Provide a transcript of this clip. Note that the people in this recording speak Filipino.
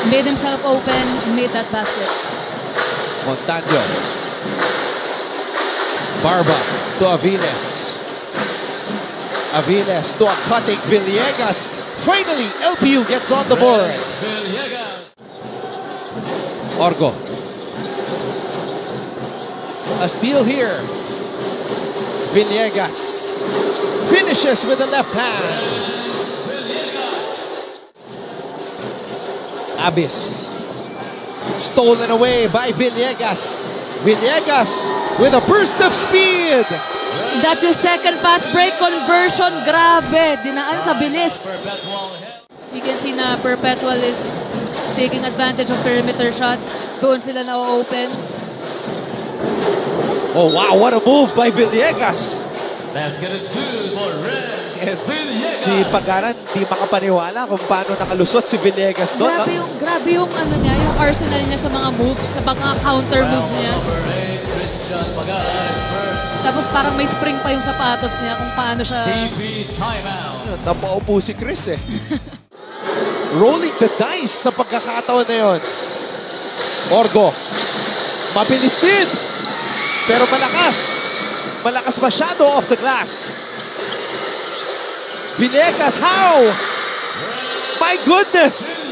made himself open and made that basket. Montaño. Barba to Aviles. Aviles to a cutting Villegas. Finally, LPU gets on the board. Orgo. A steal here. Villegas finishes with the left hand. Abis. Stolen away by Villegas. Villegas with a burst of speed. That's his second fast break conversion. Grabe. Dinaan sa bilis. You can see na Perpetual is taking advantage of perimeter shots. Doon sila na-open. Oh wow, what a move by Villegas. Basket is good for Reds. Villegas. Si Pagaran, di makapaniwala kung paano nakalusot si Villegas doon. Grabe yung ano niya, yung arsenal niya sa mga moves, sa mga counter moves niya. Tapos parang may spring pa yung sapatos niya kung paano siya. TV timeout. Napaupo si Chris eh. Rolling the dice sa pagkakataon na yun. Orgo. Mabilis din. Pero malakas. Malakas masyado off the glass. Villegas, how? My goodness!